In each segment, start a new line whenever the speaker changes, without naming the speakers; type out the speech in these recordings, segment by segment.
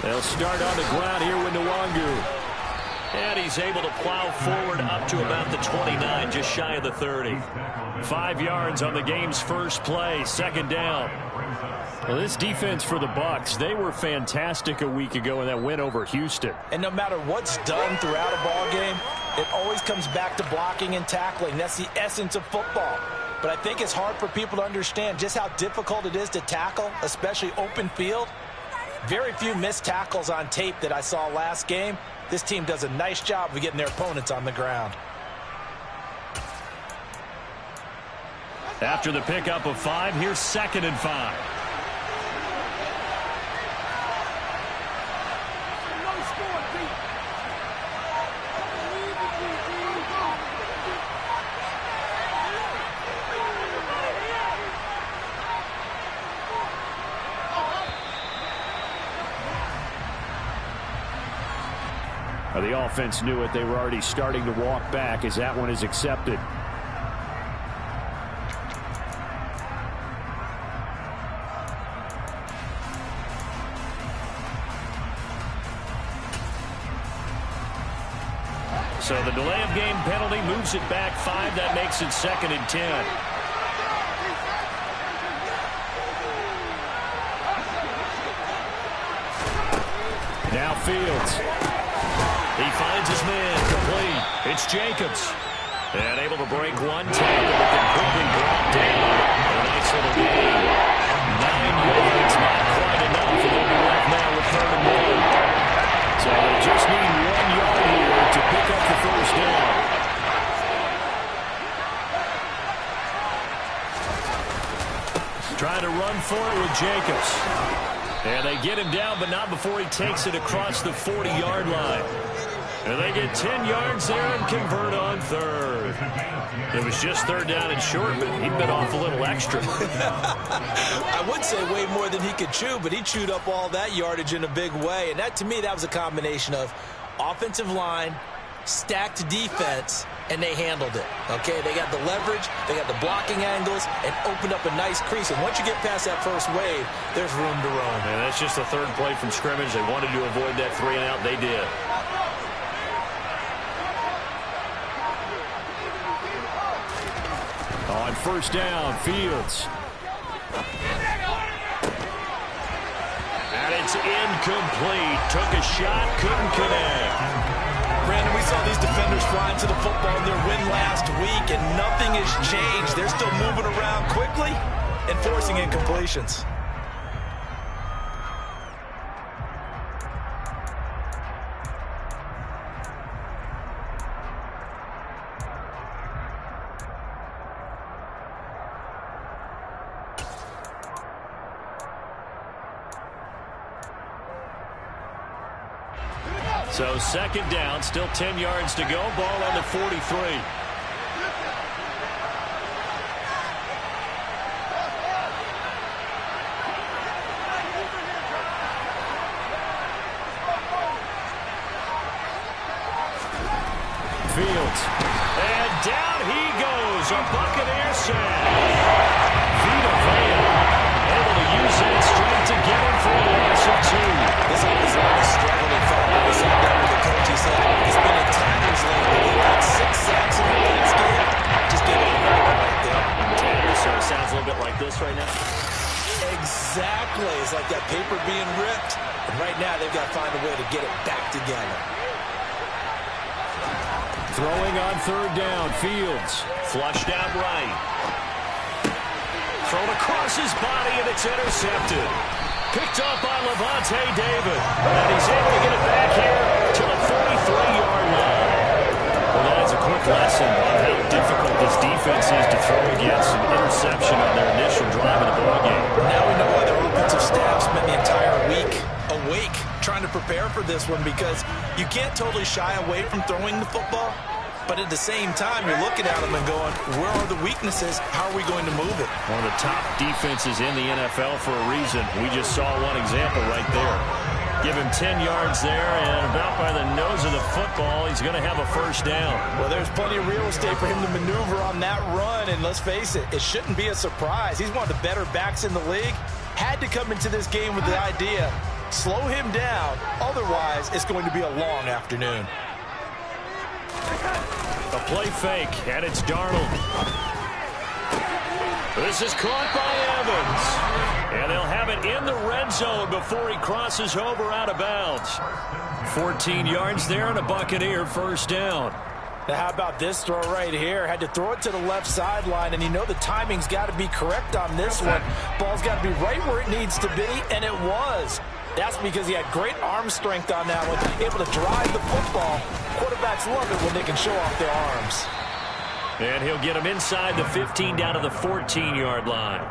They'll start on the ground here with Nwangu. And he's able to plow forward up to about the 29, just shy of the 30. 5 yards on the game's first play, second down. Well, this defense for the Bucs, they were fantastic a week ago in that win over Houston.
And no matter what's done throughout a ball game, it always comes back to blocking and tackling. That's the essence of football. But I think it's hard for people to understand just how difficult it is to tackle, especially open field. Very few missed tackles on tape that I saw last game. This team does a nice job of getting their opponents on the ground.
After the pickup of 5, here's 2nd and 5. The offense knew it. They were already starting to walk back as that one is accepted. So the delay of game penalty moves it back 5. That makes it 2nd and 10. Now Fields. He finds his man complete. It's Jacobs. And able to break one tackle, but then quickly brought down. A nice little gain. 9 yards, not quite enough. And they'll be left now with 3rd and 1. So they just need 1 yard here to pick up the first down. Trying to run for it with Jacobs. And they get him down, but not before he takes it across the 40-yard line. And they get 10 yards there and convert on 3rd. It was just 3rd down and short, but he bit off a little extra.
I would say way more than he could chew, but he chewed up all that yardage in a big way. And that, to me, that was a combination of offensive line, stacked defense, and they handled it. Okay, they got the leverage, they got the blocking angles, and opened up a nice crease. And once you get past that first wave, there's room to roam.
And that's just the 3rd play from scrimmage. They wanted to avoid that 3 and out. They did. On 1st down, Fields. And it's incomplete. Took a shot, couldn't connect.
Brandon, we saw these defenders flying to the football in their win last week, and nothing has changed. They're still moving around quickly and forcing incompletions.
So 2nd down, still 10 yards to go. Ball on the 43. Fields. And down he goes. A Buccaneer sack. Vita Vea able to use that strength to get him for a loss of 2.
This offensive line is struggling. In fact, I sat down with the coach. He said it's been in tatters lately. They've got 6 sacks in the last game. Just gave it a right there.
Tatters, so it sounds a little bit like this right now.
Exactly. It's like that paper being ripped. And right now they've got to find a way to get it back together.
Throwing on 3rd down, Fields. Flushed out right. Thrown across his body, and it's intercepted. Picked up by Levante David. And he's able to get it back here to the 43-yard line. Well, that is a quick lesson on how difficult this defense is to throw against an interception on their initial drive of the ballgame.
Now we know why their offensive staff spent the entire week awake trying to prepare for this one, because you can't totally shy away from throwing the football. But at the same time, you're looking at them and going, where are the weaknesses? How are we going to move it?
One of the top defenses in the NFL for a reason. We just saw one example right there. Give him 10 yards there, and about by the nose of the football, he's going to have a 1st down.
Well, there's plenty of real estate for him to maneuver on that run, and let's face it, it shouldn't be a surprise. He's one of the better backs in the league. Had to come into this game with the idea, Slow him down. Otherwise, it's going to be a long afternoon.
A play fake, and it's Darnold. This is caught by Evans. And they'll have it in the red zone before he crosses over out of bounds. 14 yards there and a Buccaneer first down.
Now how about this throw right here? Had to throw it to the left sideline, and you know the timing's got to be correct on this one. Ball's got to be right where it needs to be, and it was. That's because he had great arm strength on that one, able to drive the football. Quarterbacks love it when they can show off their arms.
And he'll get him inside the 15 down to the 14-yard line.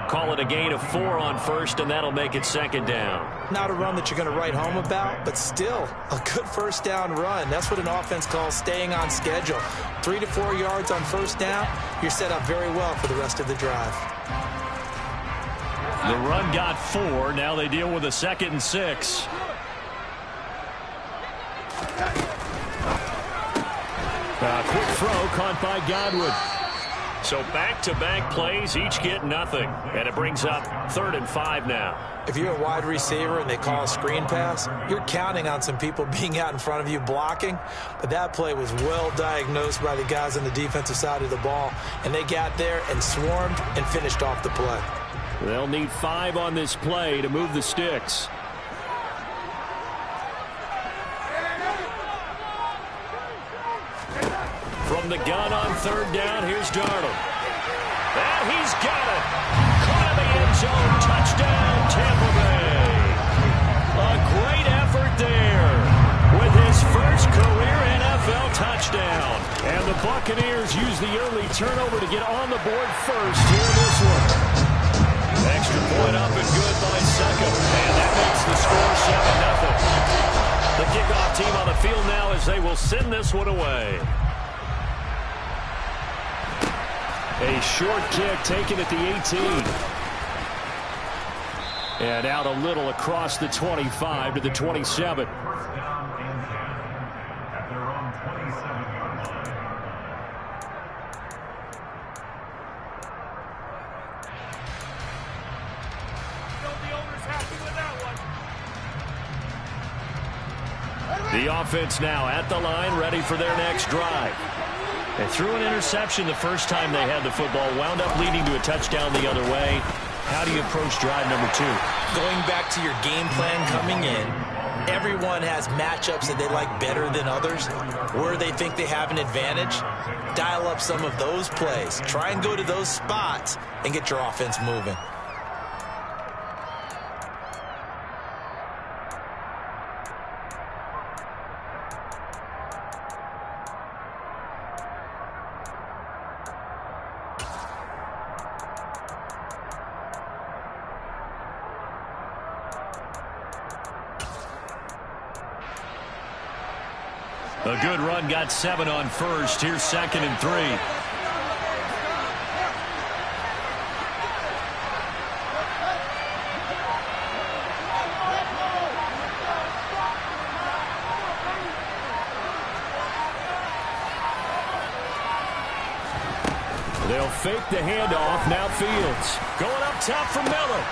Call it a gain of 4 on first, and that'll make it second down.
Not a run that you're going to write home about, but still a good first down run. That's what an offense calls staying on schedule. 3 to 4 yards on first down, you're set up very well for the rest of the drive.
The run got 4. Now they deal with a 2nd and 6. Quick throw caught by Godwin. So back-to-back plays, each get nothing. And it brings up 3rd and 5 now.
If you're a wide receiver and they call a screen pass, you're counting on some people being out in front of you blocking. But that play was well diagnosed by the guys on the defensive side of the ball. And they got there and swarmed and finished off the play.
They'll need 5 on this play to move the sticks. From the gun on 3rd down, here's Darnold. And he's got it. Caught in the end zone. Touchdown, Tampa Bay. A great effort there with his first career NFL touchdown. And the Buccaneers use the early turnover to get on the board first here in this one. Extra point up and good by Bucc. And that makes the score 7-0. The kickoff team on the field now as they will send this one away. A short kick taken at the 18. And out a little across the 25 to the 27. The offense now at the line, ready for their next drive. They threw an interception the first time they had the football, wound up leading to a touchdown the other way. How do you approach drive number 2?
Going back to your game plan coming in, everyone has matchups that they like better than others, where they think they have an advantage. Dial up some of those plays. Try and go to those spots and get your offense moving.
A good run, got 7 on first. Here's 2nd and 3. They'll fake the handoff. Now Fields going up top for Miller.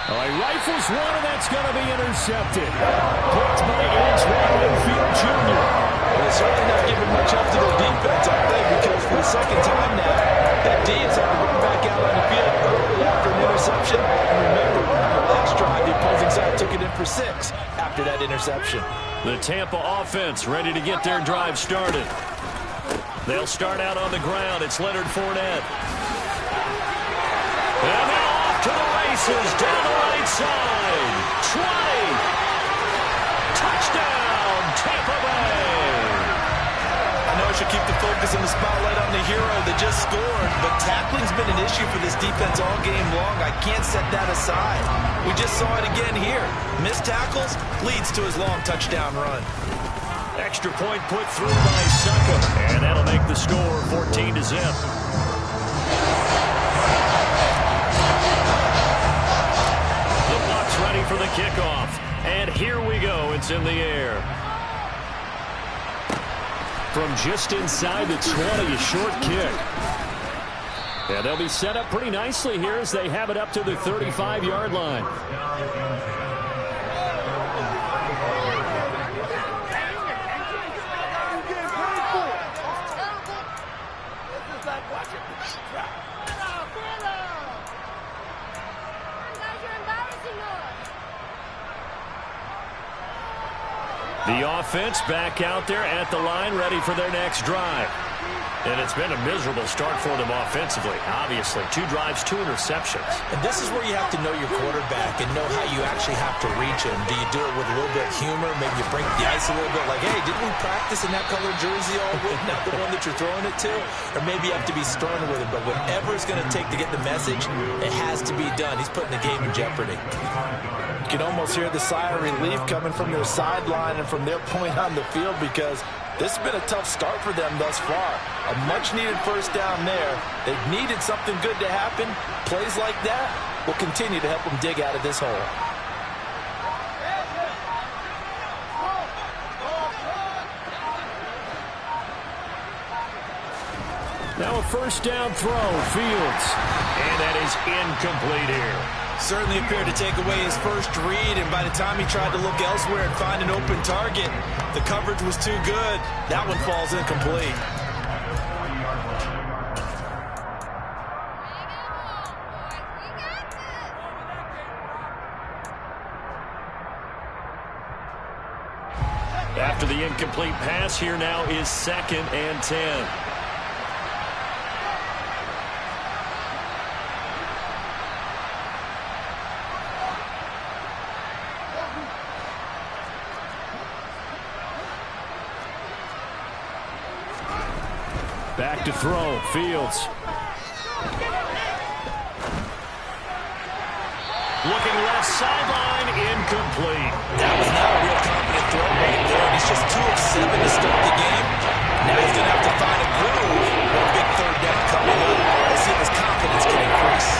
He rifles one, and that's going to be intercepted. Picked by Antoine Field Jr.
They're certainly not giving much up to their defense, I think, because for the second time now, that D has had to run back out on the field early after an interception. And remember, the last drive, the opposing side took it in for 6 after that interception.
The Tampa offense ready to get their drive started. They'll start out on the ground. It's Leonard Fournette. And now off to the races down the right side. 20. Touchdown, Tampa Bay.
I know I should keep the focus and the spotlight on the hero that just scored, but tackling's been an issue for this defense all game long. I can't set that aside. We just saw it again here. Missed tackles leads to his long touchdown run.
Extra point put through by Bucc, and that'll make the score 14-0. The Bucs ready for the kickoff, and here we go. It's in the air. From just inside the 20, a short kick. Yeah, they'll be set up pretty nicely here as they have it up to the 35-yard line. The offense back out there at the line, ready for their next drive. And it's been a miserable start for them offensively. Obviously, 2 drives, 2 interceptions.
And this is where you have to know your quarterback and know how you actually have to reach him. Do you do it with a little bit of humor? Maybe you break the ice a little bit like, hey, didn't we practice in that color jersey all week, not the one that you're throwing it to? Or maybe you have to be stern with him. But whatever it's going to take to get the message, it has to be done. He's putting the game in jeopardy.
You can almost hear the sigh of relief coming from their sideline and from their point on the field, because this has been a tough start for them thus far. A much-needed first down there. They've needed something good to happen. Plays like that will continue to help them dig out of this hole.
Now a first down throw, Fields. And that is incomplete here.
Certainly appeared to take away his first read, and by the time he tried to look elsewhere and find an open target, the coverage was too good. That one falls incomplete.
After the incomplete pass, here now is 2nd and 10. Back to throw, Fields. Looking left sideline, incomplete.
That was not a real confident throw right there. He's just 2 of 7 to start the game. Now he's going to have to find a groove for a big third down coming up. Let's see if his confidence can increase.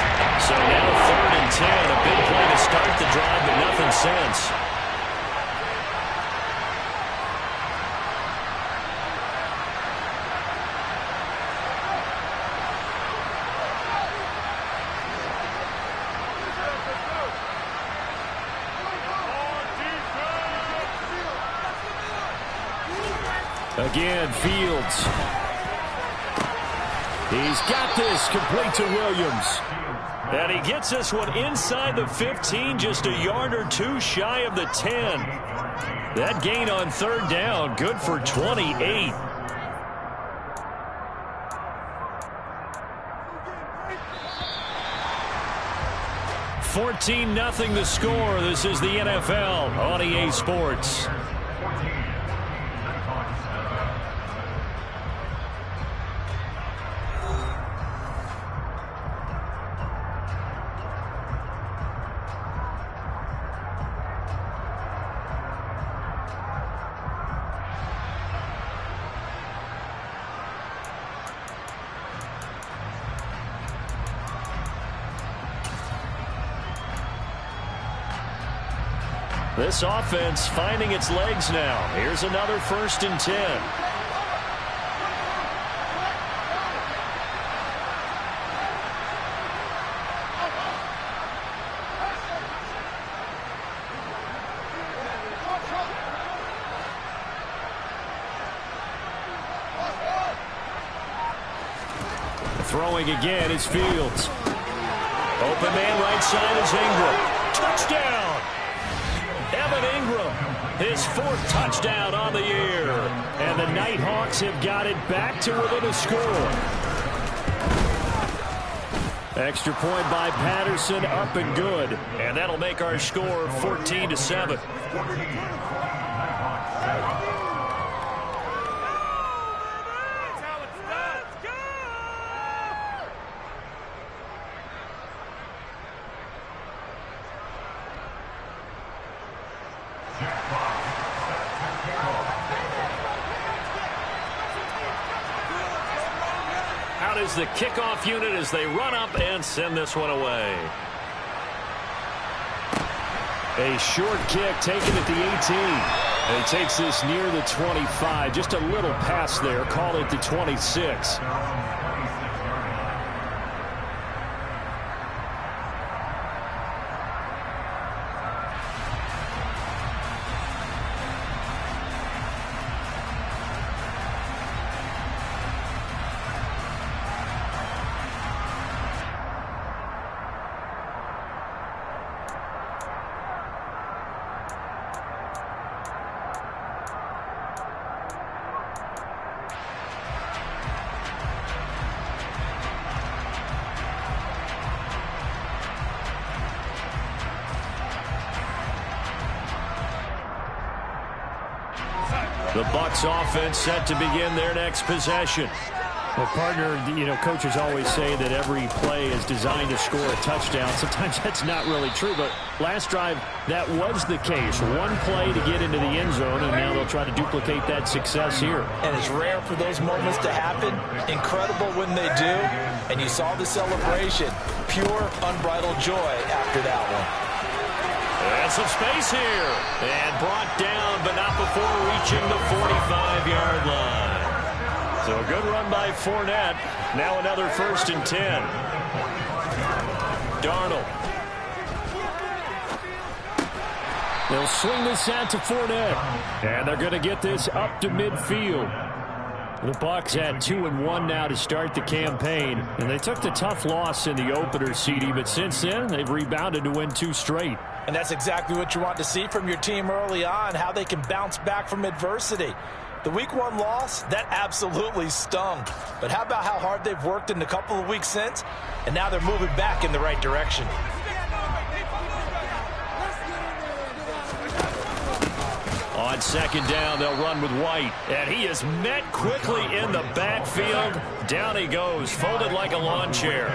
So now 3rd and 10, a big play to start the drive, but nothing since. Again, Fields. He's got this complete to Williams. And he gets this one inside the 15, just a yard or 2 shy of the 10. That gain on 3rd down, good for 28. $14-0 the score. This is the NFL on EA Sports. This offense finding its legs now. Here's another 1st and 10. Throwing again is Fields. Open man right side is Ingram. Touchdown! Evan Ingram, his 4th touchdown on the year. And the Nighthawks have got it back to within a score. Extra point by Patterson, up and good. And that'll make our score 14-7. Out is the kickoff unit as they run up and send this one away. A short kick taken at the 18. And he takes this near the 25. Just a little pass there. Call it the 26. The Bucks offense set to begin their next possession.
Well, partner, coaches always say that every play is designed to score a touchdown. Sometimes that's not really true, but last drive, that was the case. One play to get into the end zone, and now they'll try to duplicate that success here.
And it's rare for those moments to happen. Incredible when they do. And you saw the celebration. Pure, unbridled joy after that one.
And some space here. And brought down, but not before reaching the 45-yard line. So a good run by Fournette. Now another 1st and 10. Darnold.
They'll swing this out to Fournette. And they're going to get this up to midfield. The Bucs at 2-1 now to start the campaign. And they took the tough loss in the opener, CD, but since then they've rebounded to win 2 straight.
And that's exactly what you want to see from your team early on, how they can bounce back from adversity. The Week 1 loss, that absolutely stung. But how about how hard they've worked in the couple of weeks since? And now they're moving back in the right direction.
On 2nd down, they'll run with White. And he is met quickly in the backfield. Down he goes, folded like a lawn chair.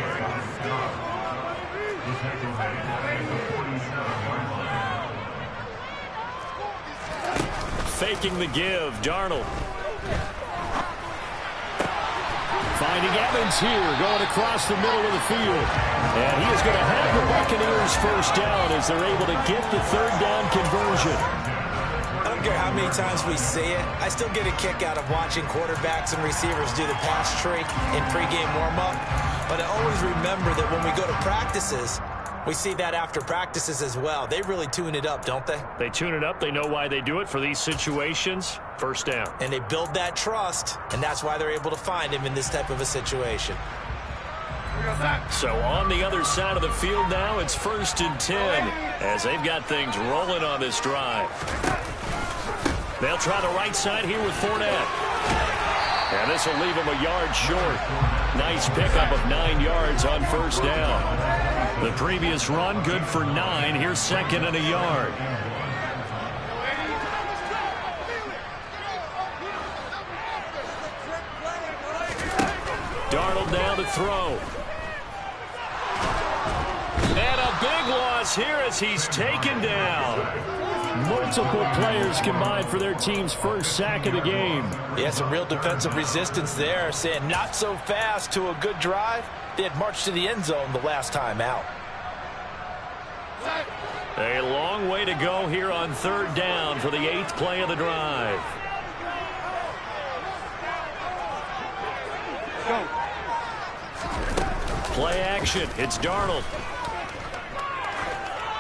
Faking the give, Darnold.
Finding Evans here, going across the middle of the field. And he is going to have the Buccaneers 1st down as they're able to get the 3rd down conversion.
I don't care how many times we see it. I still get a kick out of watching quarterbacks and receivers do the pass tree in pregame warm-up. But I always remember that when we go to practices, we see that after practices as well. They really tune it up, don't they?
They tune it up. They know why they do it for these situations. 1st down.
And they build that trust, and that's why they're able to find him in this type of a situation.
So on the other side of the field now, it's 1st and 10 as they've got things rolling on this drive. They'll try the right side here with Fournette. And this will leave him a yard short. Nice pickup of 9 yards on 1st down. The previous run, good for 9. Here's 2nd and a yard. Darnold down to throw. And a big loss here as he's taken down.
Multiple players combined for their team's 1st sack of the game.
Yeah, some real defensive resistance there, saying not so fast to a good drive. They had marched to the end zone the last time out.
A long way to go here on 3rd down for the 8th play of the drive.
Go.
Play action. It's Darnold.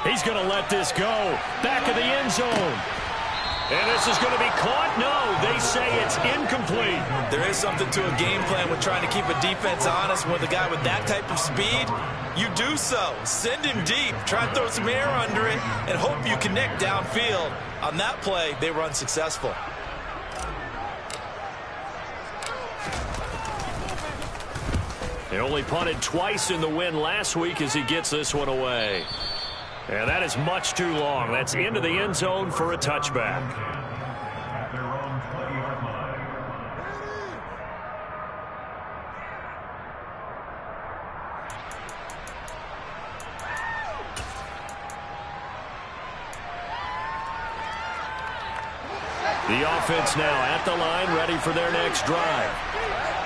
He's going to let this go. Back of the end zone. And this is going to be caught? No, they say it's incomplete.
There is something to a game plan with trying to keep a defense honest with a guy with that type of speed. You do so. Send him deep. Try and throw some air under it and hope you connect downfield. On that play, they were unsuccessful.
He only punted twice in the win last week as he gets this one away. And that is much too long. That's into the end zone for a touchback. The offense now at the line, ready for their next drive.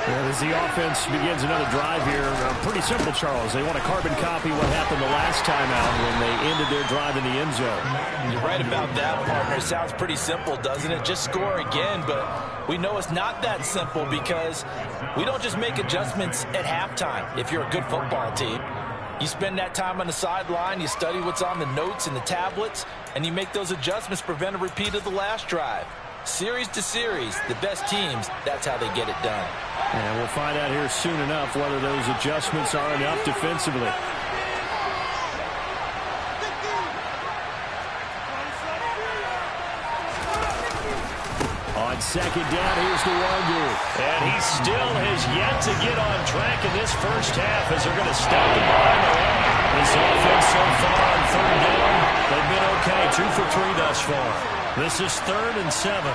As the offense begins another drive here, pretty simple, Charles. They want to carbon copy what happened the last time out when they ended their drive in the end zone.
You're right about that, partner. Sounds pretty simple, doesn't it? Just score again, but we know it's not that simple because we don't just make adjustments at halftime if you're a good football team. You spend that time on the sideline, you study what's on the notes and the tablets, and you make those adjustments, prevent a repeat of the last drive. Series to series, the best teams, that's how they get it done.
And we'll find out here soon enough whether those adjustments are enough defensively. On 2nd down, here's the Wonder.
And he still has yet to get on track in this first half as they're going to stop him behind the line. This offense so far on 3rd down, they've been okay. 2 for 3 thus far. This is 3rd and 7.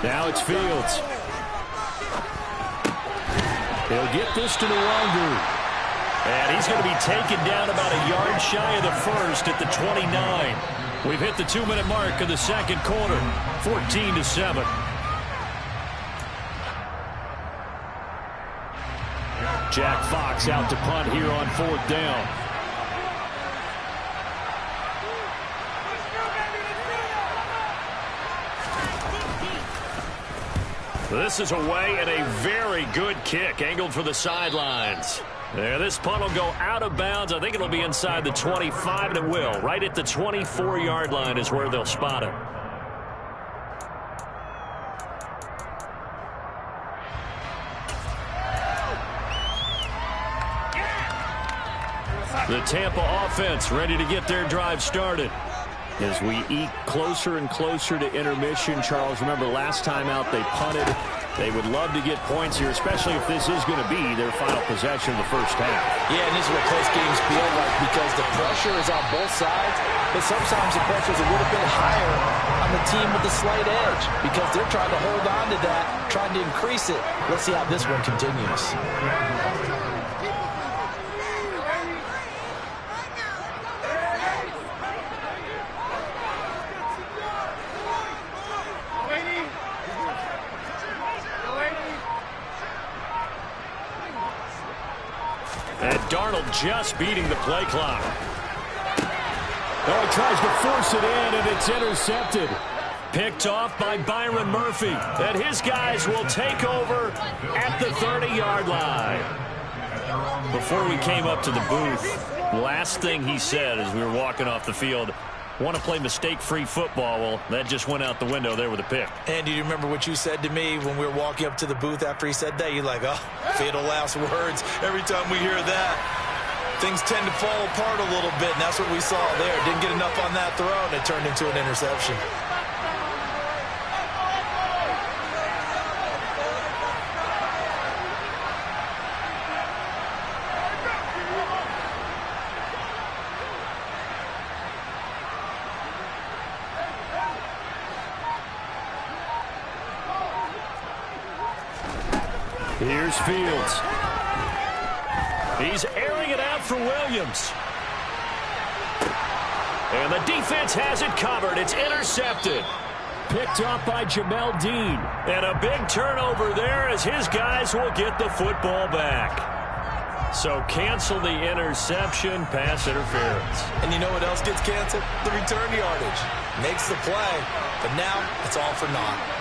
Now it's Fields. He'll get this to Nwangu. And he's going to be taken down about a yard shy of the first at the 29. We've hit the 2-minute mark of the second quarter, 14-7. Jack Fox out to punt here on 4th down. This is away and a very good kick angled for the sidelines. There, this punt will go out of bounds. I think it'll be inside the 25, and it will. Right at the 24-yard line is where they'll spot it. The Tampa offense ready to get their drive started. As we eke closer and closer to intermission, Charles, remember last time out they punted. They would love to get points here, especially if this is going to be their final possession of the first half.
Yeah, and this is what close games feel like because the pressure is on both sides, but sometimes the pressure is a little bit higher on the team with the slight edge because they're trying to hold on to that, trying to increase it. Let's see how this one continues.
And Darnold just beating the play clock. Oh, he tries to force it in, and it's intercepted. Picked off by Byron Murphy. And his guys will take over at the 30-yard line. Before we came up to the booth, last thing he said as we were walking off the field, want to play mistake-free football. Well, that just went out the window there with a pick.
And do you remember what you said to me when we were walking up to the booth after he said that? You're like, oh, fatal last words. Every time we hear that, things tend to fall apart a little bit, and that's what we saw there. Didn't get enough on that throw, and it turned into an interception.
Here's Fields. He's airing it out for Williams. And the defense has it covered. It's intercepted. Picked off by Jamel Dean. And a big turnover there as his guys will get the football back. So cancel the interception, pass interference.
And you know what else gets canceled? The return yardage. Makes the play, but now it's all for naught.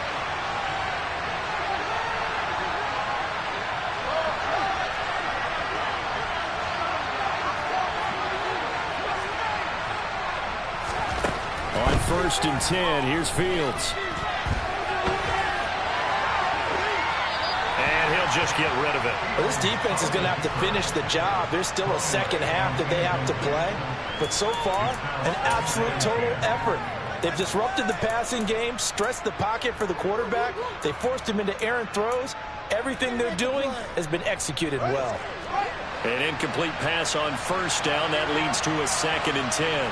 On 1st and 10, here's Fields.
And he'll just get rid of it.
Well, this defense is going to have to finish the job. There's still a second half that they have to play. But so far, an absolute total effort. They've disrupted the passing game, stressed the pocket for the quarterback. They forced him into errant throws. Everything they're doing has been executed well.
An incomplete pass on 1st down. That leads to a 2nd and 10.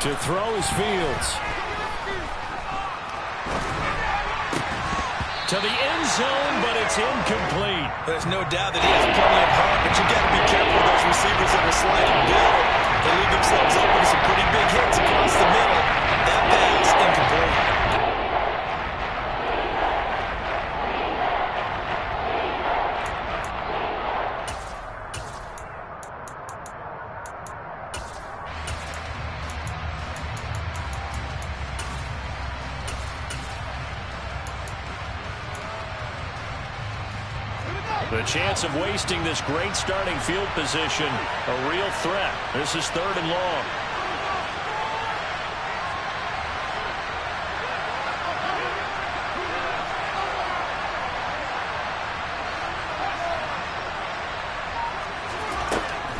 To throw is Fields. To the end zone, but it's incomplete.
There's no doubt that he has plenty of heart, but you got to be careful with those receivers that are sliding build. They leave themselves open to some pretty big hits across the middle. That pass incomplete.
The chance of wasting this great starting field position, a real threat. This is 3rd and long.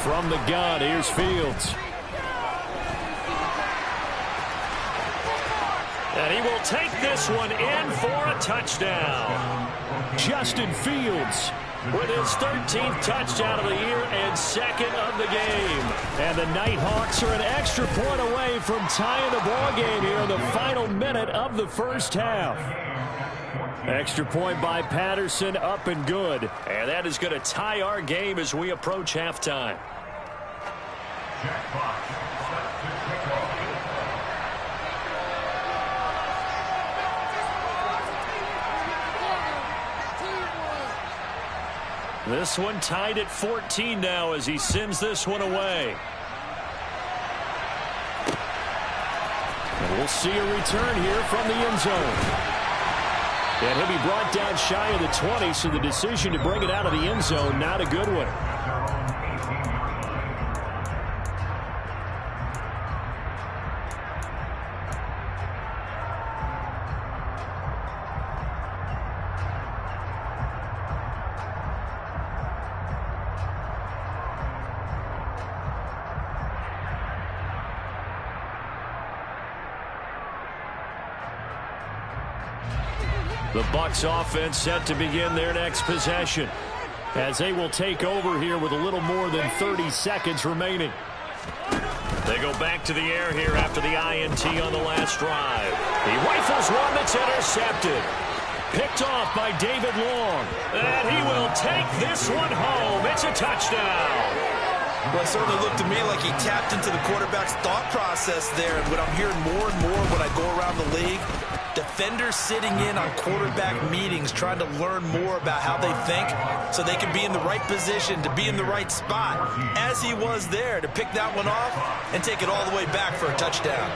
From the gun, here's Fields.
And he will take this one in for a touchdown.
Justin Fields
with his 13th touchdown of the year and second of the game.
And the Nighthawks are an extra point away from tying the ball game here in the final minute of the first half. Extra point by Patterson, up and good.
And that is going to tie our game as we approach halftime. This one tied at 14 now as he sends this one away.
And we'll see a return here from the end zone. And he'll be brought down shy of the 20, so the decision to bring it out of the end zone, not a good one.
The Bucks offense set to begin their next possession,
as they will take over here with a little more than 30 seconds remaining.
They go back to the air here after the INT on the last drive. He rifles one that's intercepted. Picked off by David Long. And he will take this one home. It's a touchdown.
Well, it certainly looked to me like he tapped into the quarterback's thought process there. And what I'm hearing more and more when I go around the league, defenders sitting in on quarterback meetings trying to learn more about how they think so they can be in the right position to be in the right spot, as he was there to pick that one off and take it all the way back for a touchdown.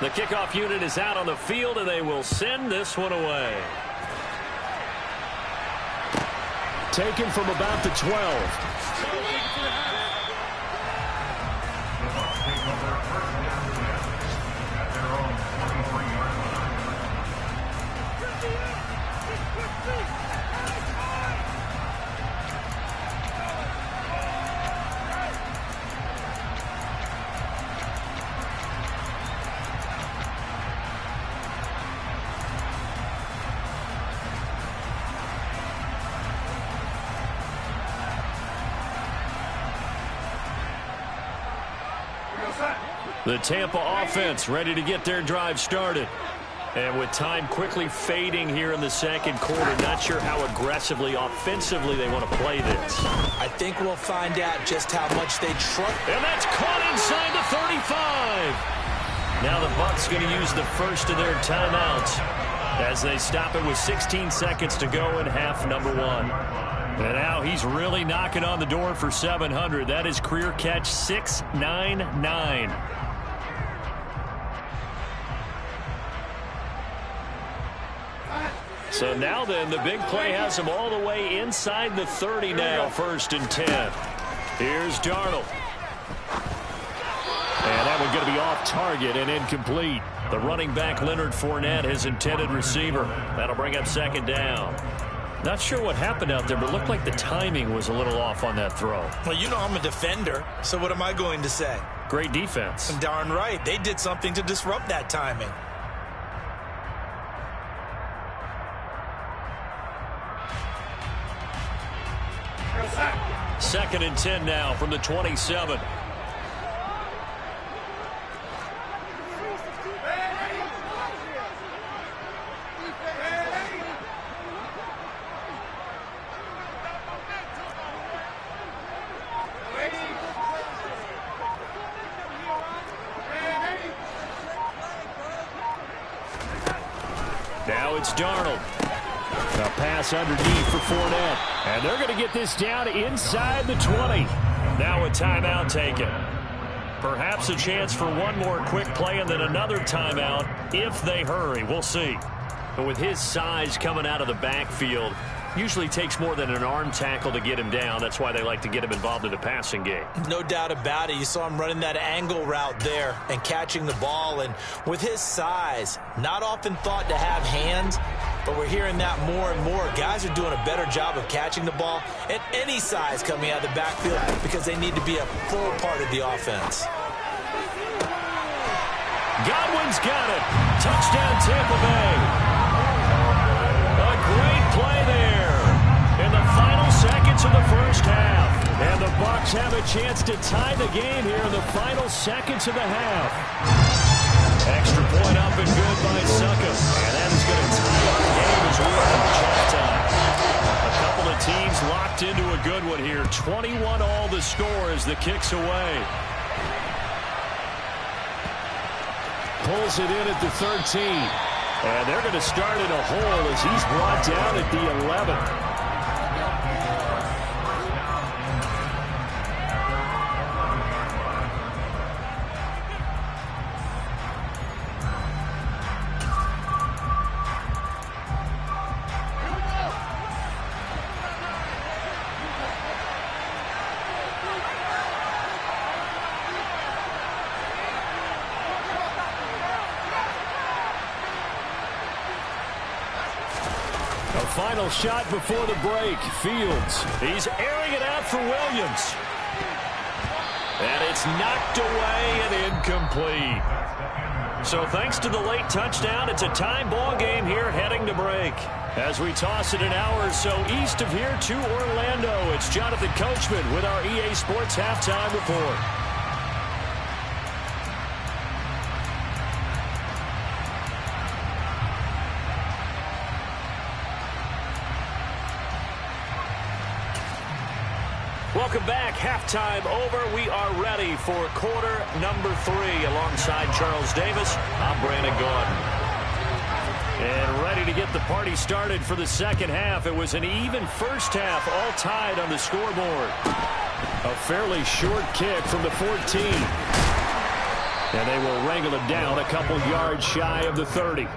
The kickoff unit is out on the field, and they will send this one away.
Taken from about the 12.
The Tampa offense ready to get their drive started. And with time quickly fading here in the second quarter, not sure how aggressively, offensively they want to play this.
I think we'll find out just how much they trust.
And that's caught inside the 35. Now the Bucs going to use the first of their timeouts as they stop it with 16 seconds to go in half number one. And now he's really knocking on the door for 700. That is career catch 699. So now then, the big play has him all the way inside the 30 now, 1st and 10. Here's Darnold.
And that one's going to be off target and incomplete.
The running back, Leonard Fournette, his intended receiver. That'll bring up 2nd down. Not sure what happened out there, but it looked like the timing was a little off on that throw.
Well, you know I'm a defender, so what am I going to say?
Great defense.
Darn right. They did something to disrupt that timing.
2nd and 10 now from the 27. Now it's Darnold.
A pass underneath for Fournette. And they're going to get this down inside the 20.
Now a timeout taken. Perhaps a chance for one more quick play and then another timeout if they hurry. We'll see. But with his size coming out of the backfield, usually takes more than an arm tackle to get him down. That's why they like to get him involved in the passing game.
No doubt about it. You saw him running that angle route there and catching the ball. And with his size, not often thought to have hands, but we're hearing that more and more. Guys are doing a better job of catching the ball at any size coming out of the backfield because they need to be a full part of the offense.
Owen's got it. Touchdown, Tampa Bay. A great play there in the final seconds of the first half. And the Bucs have a chance to tie the game here in the final seconds of the half. Extra point up and good by Bucc. And that is going to tie up the game as we approach halftime. A couple of teams locked into a good one here. 21 all the score as the kick's away. Pulls it in at the 13. And they're going to start in a hole as he's brought down at the 11. Final shot before the break. Fields. He's airing it out for Williams. And it's knocked away and incomplete. So thanks to the late touchdown, it's a tie ball game here heading to break. As we toss it an hour or so east of here to Orlando, it's Jonathan Coachman with our EA Sports Halftime Report. Welcome back. Halftime over. We are ready for quarter number 3 alongside Charles Davis. I'm Brandon Gordon. And ready to get the party started for the second half. It was an even first half, all tied on the scoreboard. A fairly short kick from the 14. And they will wrangle it down a couple yards shy of the 30.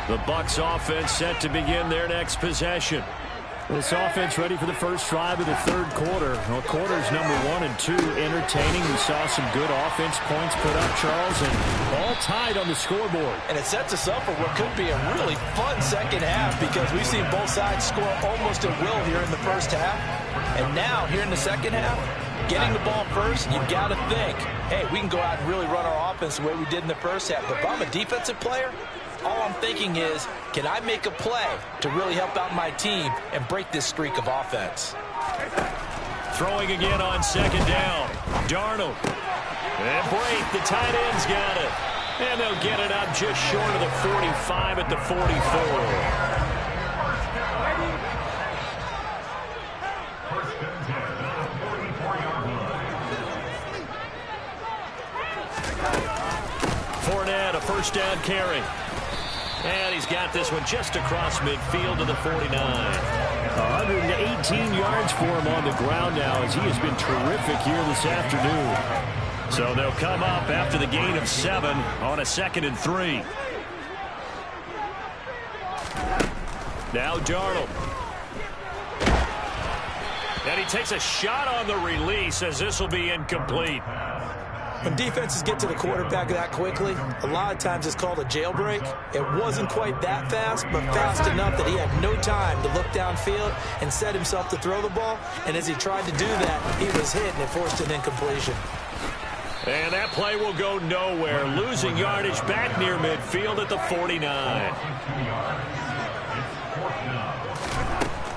The Bucs offense set to begin their next possession. This offense ready for the first drive of the third quarter. Well, quarters number 1 and 2 entertaining. We saw some good offense points put up, Charles, and all tied on the scoreboard.
And it sets us up for what could be a really fun second half because we've seen both sides score almost at will here in the first half. And now, here in the second half, getting the ball first, you've got to think, hey, we can go out and really run our offense the way we did in the first half. But if I'm a defensive player, all I'm thinking is, can I make a play to really help out my team and break this streak of offense?
Throwing again on second down. Darnold. And Braith, the tight end's got it. And they'll get it up just short of the 45 at the 44. Fournette, a first down carry. And he's got this one just across midfield to the 49. 118 yards for him on the ground now as he has been terrific here this afternoon. So they'll come up after the gain of 7 on a 2nd and 3. Now Darnold. And he takes a shot on the release as this will be incomplete.
When defenses get to the quarterback that quickly, a lot of times it's called a jailbreak. It wasn't quite that fast, but fast enough that he had no time to look downfield and set himself to throw the ball. And as he tried to do that, he was hit and it forced an incompletion.
And that play will go nowhere. Losing yardage back near midfield at the 49.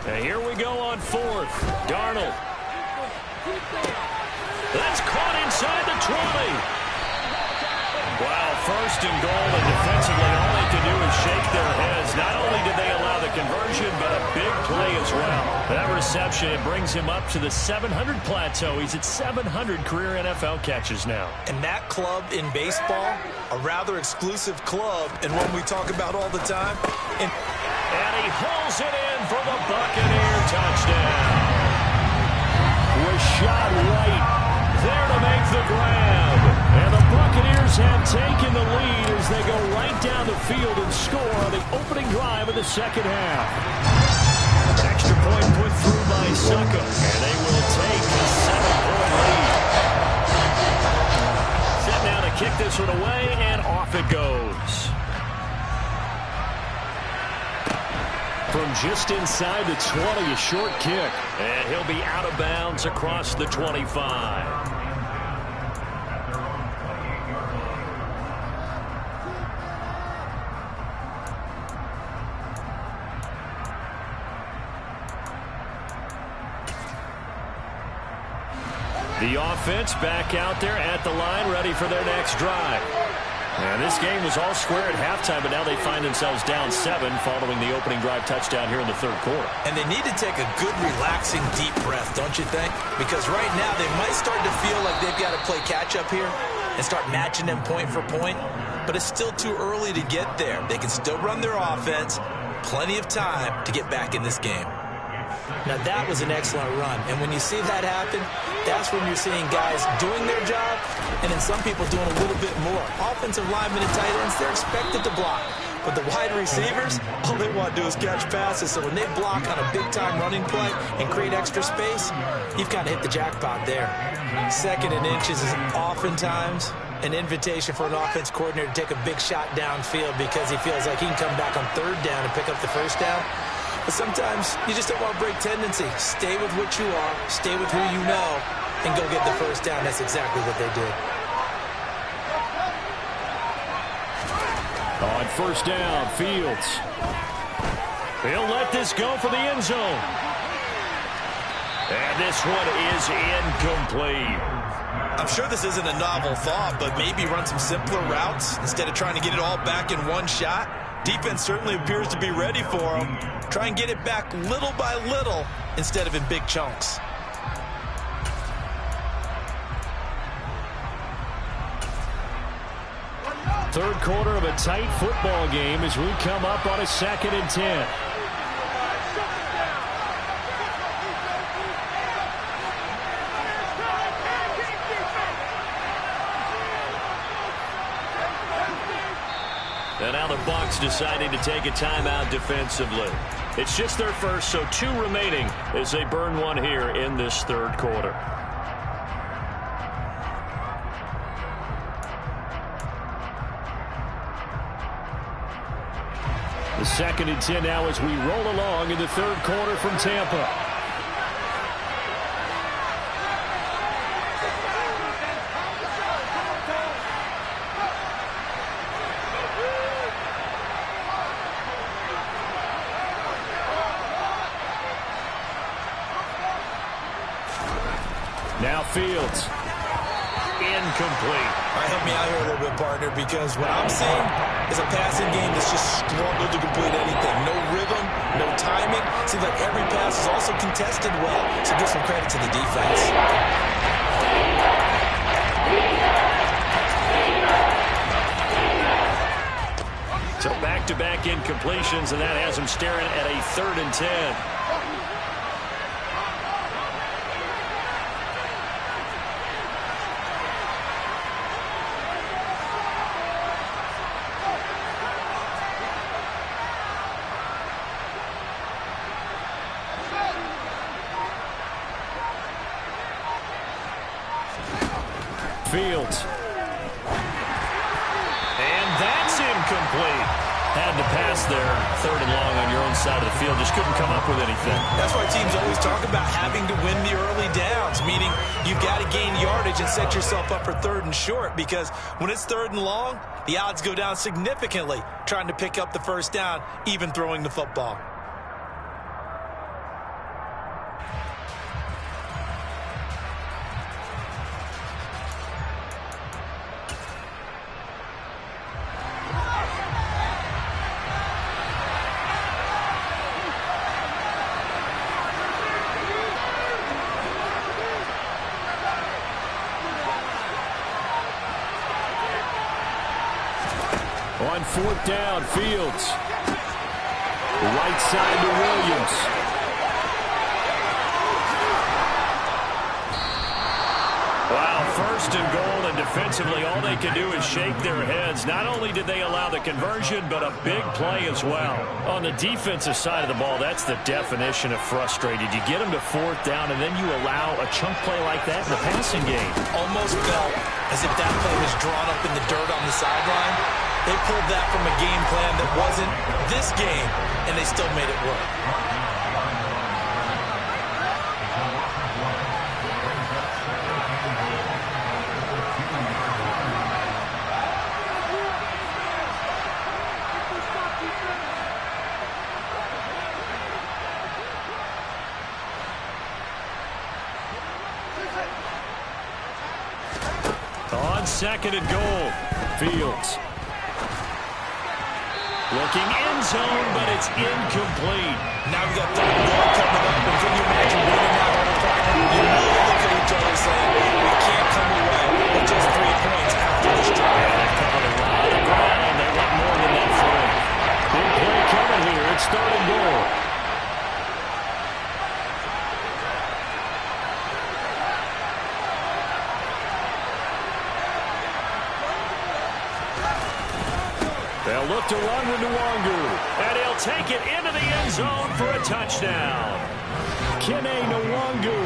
And here we go on 4th. Darnold. That's caught inside the 20. Wow, 1st and goal, and defensively all they can do is shake their heads. Not only did they allow the conversion, but a big play as well. That reception, it brings him up to the 700 plateau. He's at 700 career NFL catches now.
And that club in baseball, a rather exclusive club, and one we talk about all the time.
And he hauls it in for the Buccaneer touchdown. Was shot right there to make the grab. And the Buccaneers have taken the lead as they go right down the field and score on the opening drive of the second half. Extra point put through by Bucc, and they will take a 7-point lead. Set now to kick this one away, and off it goes.
from just inside the 20, a short kick.
And he'll be out of bounds across the 25. The offense back out there at the line, ready for their next drive. And this game was all square at halftime, but now they find themselves down 7 following the opening drive touchdown here in the third quarter.
And they need to take a good, relaxing, deep breath, don't you think? Because right now they might start to feel like they've got to play catch-up here and start matching them point for point. But it's still too early to get there. They can still run their offense. Plenty of time to get back in this game. Now, that was an excellent run. And when you see that happen, that's when you're seeing guys doing their job and then some people doing a little bit more. Offensive linemen and tight ends, they're expected to block. But the wide receivers, all they want to do is catch passes. So when they block on a big-time running play and create extra space, you've kind of hit the jackpot there. Second and inches is oftentimes an invitation for an offense coordinator to take a big shot downfield because he feels like he can come back on third down and pick up the first down. But sometimes you just don't want to break tendency. Stay with what you are, stay with who you know, and go get the first down. That's exactly what they did.
On first down, Fields. He'll let this go for the end zone.
And this one is incomplete.
I'm sure this isn't a novel thought, but maybe run some simpler routes instead of trying to get it all back in one shot. Defense certainly appears to be ready for him. Try and get it back little by little instead of in big chunks.
Third quarter of a tight football game as we come up on a 2nd and 10.
And now the Bucs deciding to take a timeout defensively. It's just their first, so 2 remaining as they burn one here in this third quarter.
The 2nd and 10 now as we roll along in the third quarter from Tampa. Now Fields.
Incomplete.
All right, help me out here a little bit, partner, because what I'm seeing is a passing game that's just struggled to complete anything. No rhythm, no timing. Seems like every pass is also contested well, so give some credit to the defense.
So back-to-back incompletions, and that has him staring at a 3rd and 10.
Fields.
And that's incomplete. Had to pass there, 3rd and long on your own side of the field. Just couldn't come up with anything.
That's why teams always talk about having to win the early downs, meaning you've got to gain yardage and set yourself up for 3rd and short, because when it's 3rd and long, the odds go down significantly trying to pick up the first down, even throwing the football.
On 4th down, Fields. Right side to Williams.
Wow, 1st and goal, and defensively all they can do is shake their heads. Not only did they allow the conversion, but a big play as well. On the defensive side of the ball, that's the definition of frustrated. You get them to 4th down, and then you allow a chunk play like that in the passing game.
Almost felt as if that play was drawn up in the dirt on the sideline. They pulled that from a game plan that wasn't this game, and they still made it work.
On second and goal, Fields. Looking end zone, but it's incomplete.
Now we got third and goal coming up, and can you imagine winning that whole fight? You really look at each other saying, we can't come away with just 3 points after this drive.
Yeah, they've covered a lot of ground. They want more than that for it. Big play coming here. It's third and goal. They'll look to run with Nwangu, and he'll take it into the end zone for a touchdown. Kene Nwangu,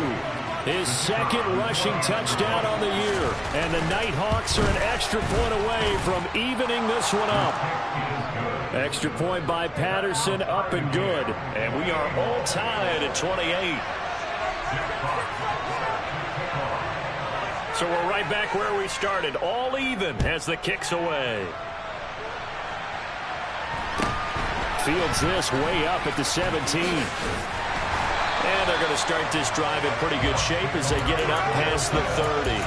his second rushing touchdown on the year, and the Nighthawks are an extra point away from evening this one up. Extra point by Patterson, up and good, and we are all tied at 28. So we're right back where we started, all even as the kick's away. Fields this way up at the 17. And they're going to start this drive in pretty good shape as they get it up past the 30.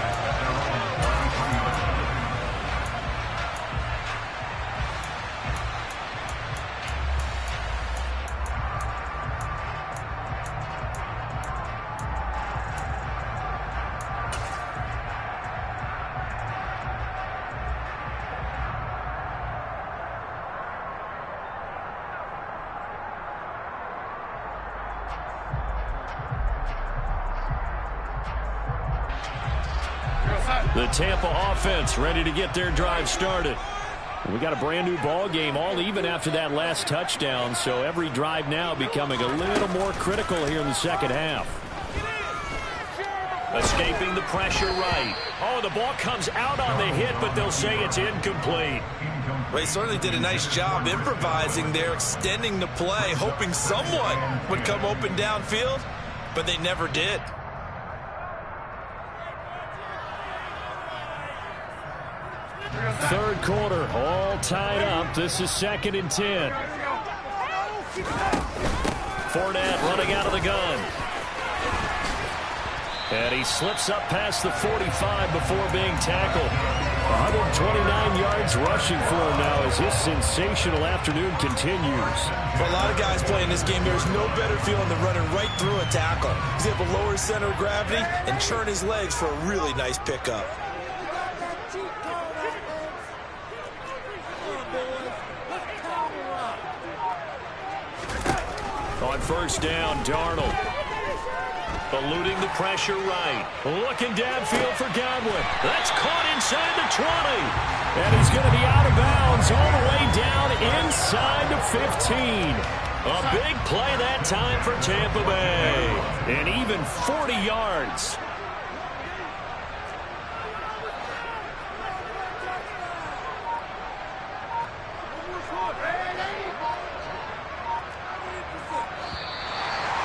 The Tampa offense ready to get their drive started. We got a brand new ball game, all even after that last touchdown, so every drive now becoming a little more critical here in the second half. Escaping the pressure right. Oh, the ball comes out on the hit, but they'll say it's incomplete.
Well, he certainly did a nice job improvising there, extending the play, hoping someone would come open downfield, but they never did.
Third quarter, all tied up. This is 2nd and 10. Fournette running out of the gun. And he slips up past the 45 before being tackled. 129 yards rushing for him now as his sensational afternoon continues.
For a lot of guys playing this game, there's no better feeling than running right through a tackle. He's able to lower his center of gravity and churn his legs for a really nice pickup.
On first down, Darnold. Eluding the pressure right. Looking downfield for Godwin. That's caught inside the 20. And he's going to be out of bounds all the way down inside the 15. A big play that time for Tampa Bay. And even 40 yards.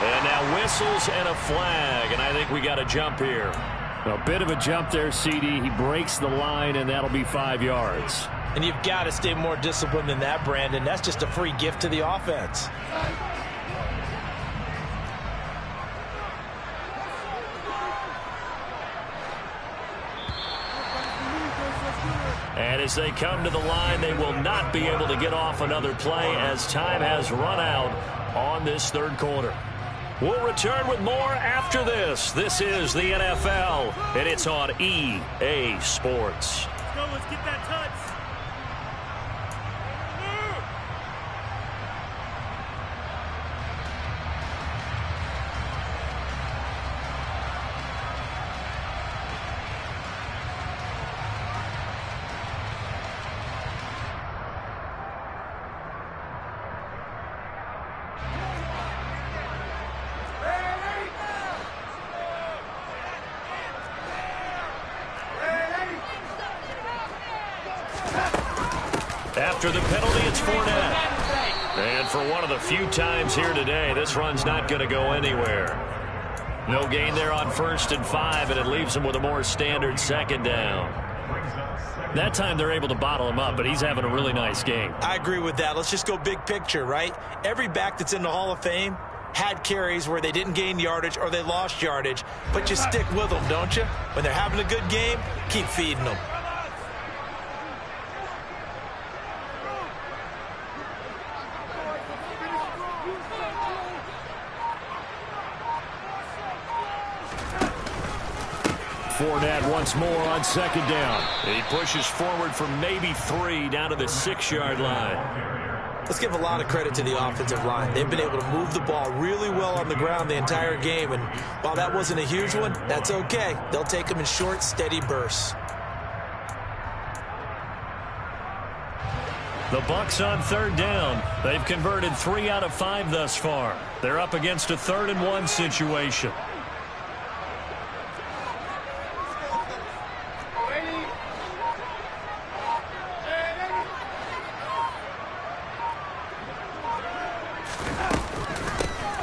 And now whistles and a flag, and I think we got a jump here. A bit of a jump there, CD. He breaks the line, and that'll be 5 yards.
And you've got to stay more disciplined than that, Brandon. That's just a free gift to the offense.
And as they come to the line, they will not be able to get off another play as time has run out on this third quarter. We'll return with more after this. This is the NFL, and it's on EA Sports.
Let's go, let's get that touch.
After the penalty, it's Fournette.
for one of the few times here today, this run's not going to go anywhere. No gain there on 1st and 5, and it leaves him with a more standard 2nd down. That time they're able to bottle him up, but he's having a really nice game.
I agree with that. Let's just go big picture, right? Every back that's in the Hall of Fame had carries where they didn't gain yardage or they lost yardage, but you stick with them, don't you? When they're having a good game, keep feeding them.
Fournette once more on 2nd down.
He pushes forward for maybe 3 down to the 6-yard line.
Let's give a lot of credit to the offensive line. They've been able to move the ball really well on the ground the entire game, and while that wasn't a huge one, that's okay. They'll take them in short, steady bursts.
The Bucs on 3rd down. They've converted 3 out of 5 thus far. They're up against a 3rd and 1 situation.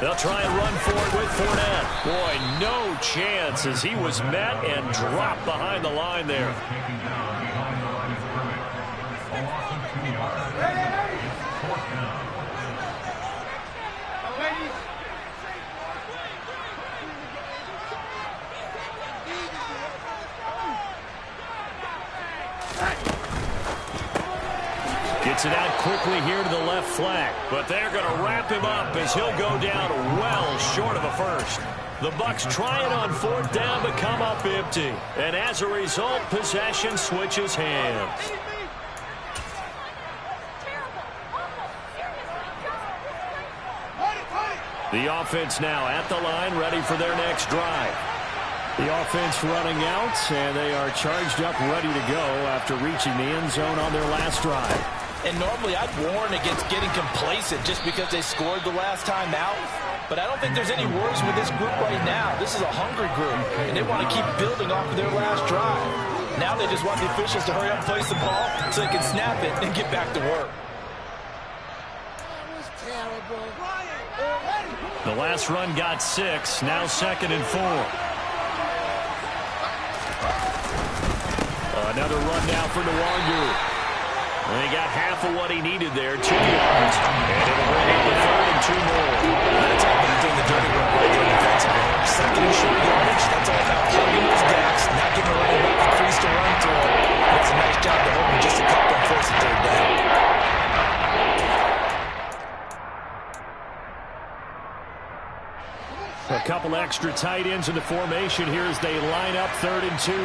They'll try and run for it with Fournette. Boy, no chance as he was met and dropped behind the line there. Gets it out quickly here to the left flank, but they're going to wrap him up as he'll go down well short of a first. The Bucs trying on 4th down but come up empty, and as a result, possession switches hands. The offense now at the line, ready for their next drive.
The offense running out, and they are charged up, ready to go after reaching the end zone on their last drive.
And normally I'd warn against getting complacent just because they scored the last time out. But I don't think there's any worries with this group right now. This is a hungry group, and they want to keep building off of their last drive. Now they just want the officials to hurry up and place the ball so they can snap it and get back to work.
The last run got 6, now 2nd and 4. Another run now for Nwangu. And he got half of what he needed there, 2 yards. And it'll bring up the 3rd and 2 more.
That's all about doing the dirty work right there defensively. 2nd and short yardage, that's all about hugging those backs, not giving the running back the crease to run through. That's a nice job to hold him just a couple on 1st and 3rd down.
A couple extra tight ends in the formation here as they line up 3rd and 2.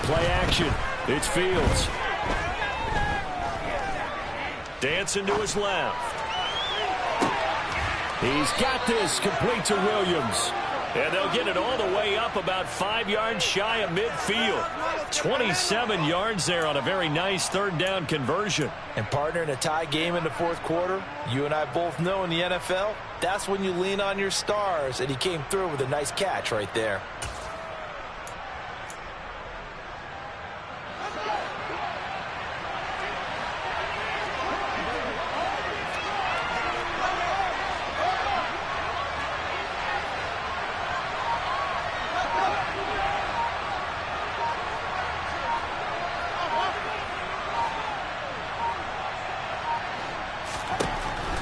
Play action. It's Fields.
Dancing to his left.
He's got this, complete to Williams.
And they'll get it all the way up about 5 yards shy of midfield. 27 yards there on a very nice 3rd down conversion.
And partner, in a tie game in the 4th quarter, you and I both know in the NFL, that's when you lean on your stars, and he came through with a nice catch right there.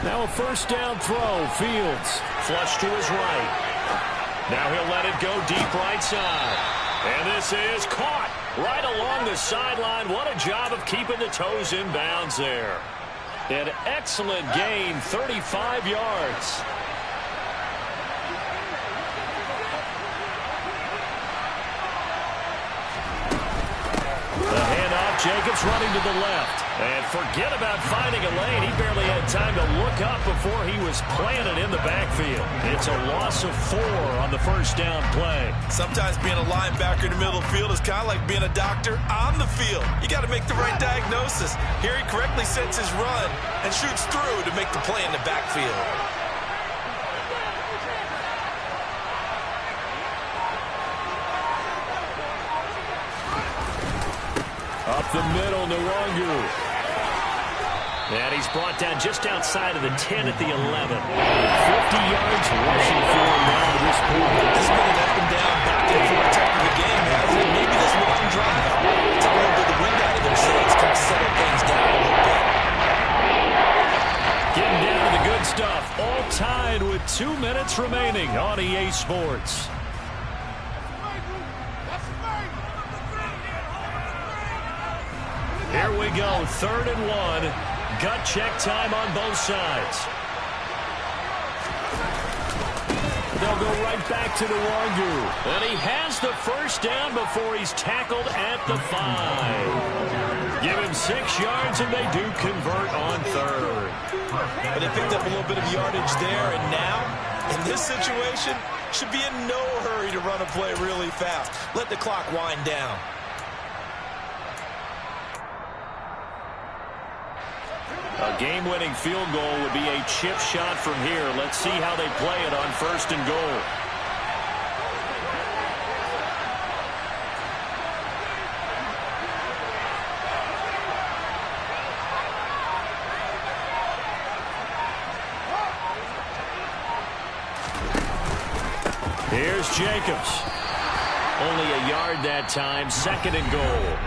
Now a 1st down throw. Fields.
Flush to his right. Now he'll let it go deep right side. And this is caught right along the sideline. What a job of keeping the toes in bounds there. An excellent gain, 35 yards. The handoff, Jacobs running to the left. And forget about finding a lane. He barely had time to look up before he was planted in the backfield. It's a loss of 4 on the 1st down play.
Sometimes being a linebacker in the middle of the field is kind of like being a doctor on the field. You got to make the right diagnosis. Here he correctly sets his run and shoots through to make the play in the backfield.
Up the middle, Nwangu.
And he's brought down just outside of the 10 at the 11. 50 yards rushing for him now to this point.
This has been an up and down, back and forth type of a game, hasn't it? Maybe this long drive took a little bit of the wind out of their sails, kind of settle things down a little bit.
Getting down to the good stuff. All tied with 2 minutes remaining on EA Sports. Here we go, 3rd and 1. Gut check time on both sides. They'll go right back to Nwangu. And he has the first down before he's tackled at the 5. Give him 6 yards, and they do convert on 3rd.
But they picked up a little bit of yardage there, and now, in this situation, should be in no hurry to run a play really fast. Let the clock wind down.
A game-winning field goal would be a chip shot from here. Let's see how they play it on 1st and goal. Here's Jacobs. Only a yard that time, 2nd and goal.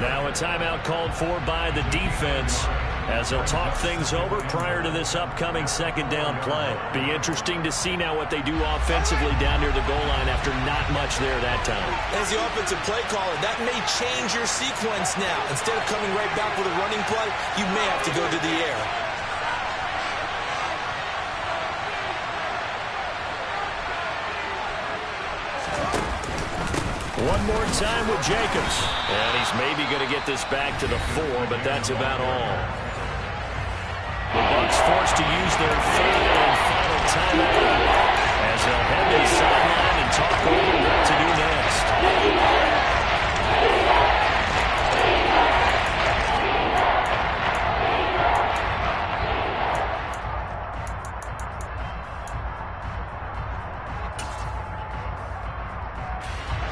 Now a timeout called for by the defense, as they'll talk things over prior to this upcoming 2nd down play. Be interesting to see now what they do offensively down near the goal line after not much there that time.
As the offensive play caller, that may change your sequence now. Instead of coming right back with a running play, you may have to go to the air.
One more time with Jacobs. And he's maybe going to get this back to the 4, but that's about all. The Bucs forced to use their 3rd and final timeout as they'll head to the sideline and talk over what to do next.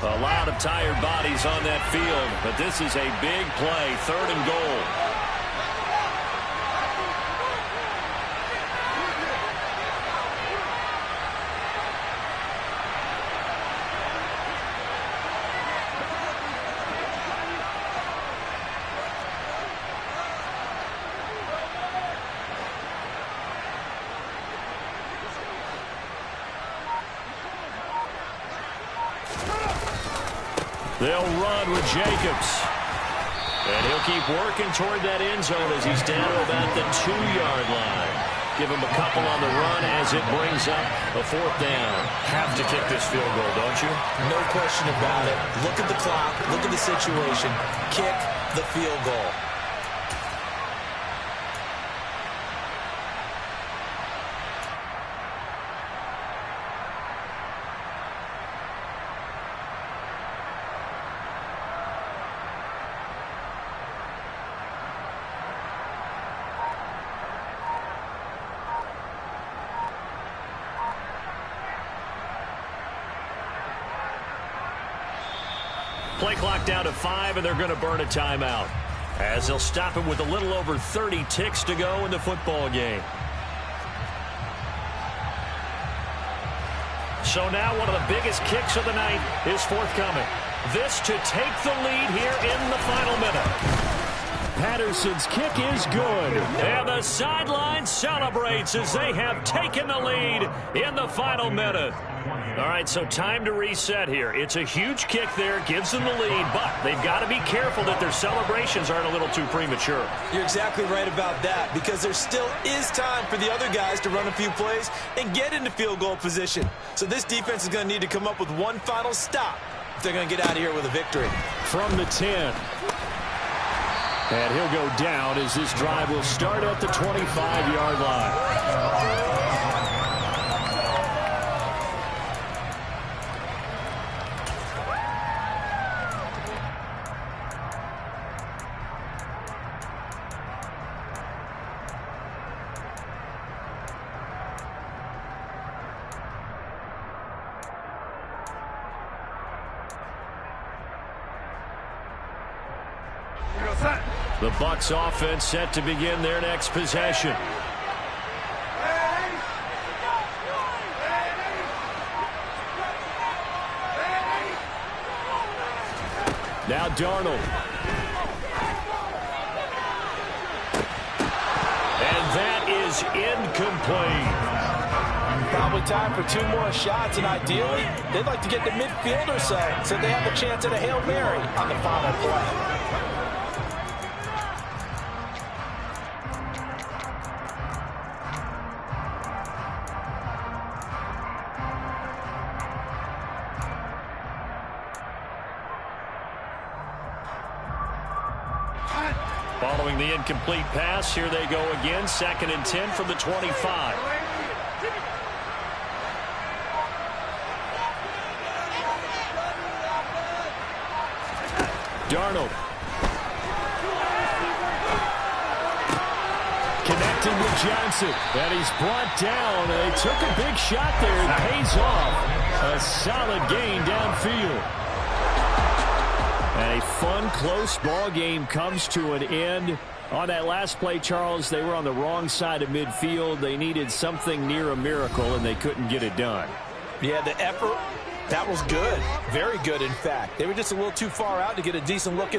A lot of tired bodies on that field, but this is a big play, 3rd and goal. They'll run with Jacobs. And he'll keep working toward that end zone as he's down to about the 2-yard line. Give him a couple on the run as it brings up a 4th down.
Have to kick this field goal, don't you?
No question about it. Look at the clock. Look at the situation. Kick the field goal.
Play clock down to 5, and they're going to burn a timeout, as they'll stop it with a little over 30 ticks to go in the football game. So now one of the biggest kicks of the night is forthcoming. This to take the lead here in the final minute. Patterson's kick is good. And the sideline celebrates as they have taken the lead in the final minute. All right, so time to reset here. It's a huge kick there, gives them the lead, but they've got to be careful that their celebrations aren't a little too premature.
You're exactly right about that, because there still is time for the other guys to run a few plays and get into field goal position. So this defense is going to need to come up with one final stop if they're going to get out of here with a victory.
From the 10. And he'll go down as this drive will start at the 25-yard line.
The Bucks offense set to begin their next possession. Now Darnold. And that is incomplete.
Probably time for 2 more shots, and ideally, they'd like to get to midfield or so they have a chance at a Hail Mary on the final play.
Following the incomplete pass, here they go again. 2nd and 10 from the 25. Darnold. Connecting with Johnson. And he's brought down. And they took a big shot there. It pays off. A solid gain downfield. And a fun, close ball game comes to an end. On that last play, Charles, they were on the wrong side of midfield. They needed something near a miracle, and they couldn't get it done.
Yeah, the effort, that was good. Very good, in fact. They were just a little too far out to get a decent look at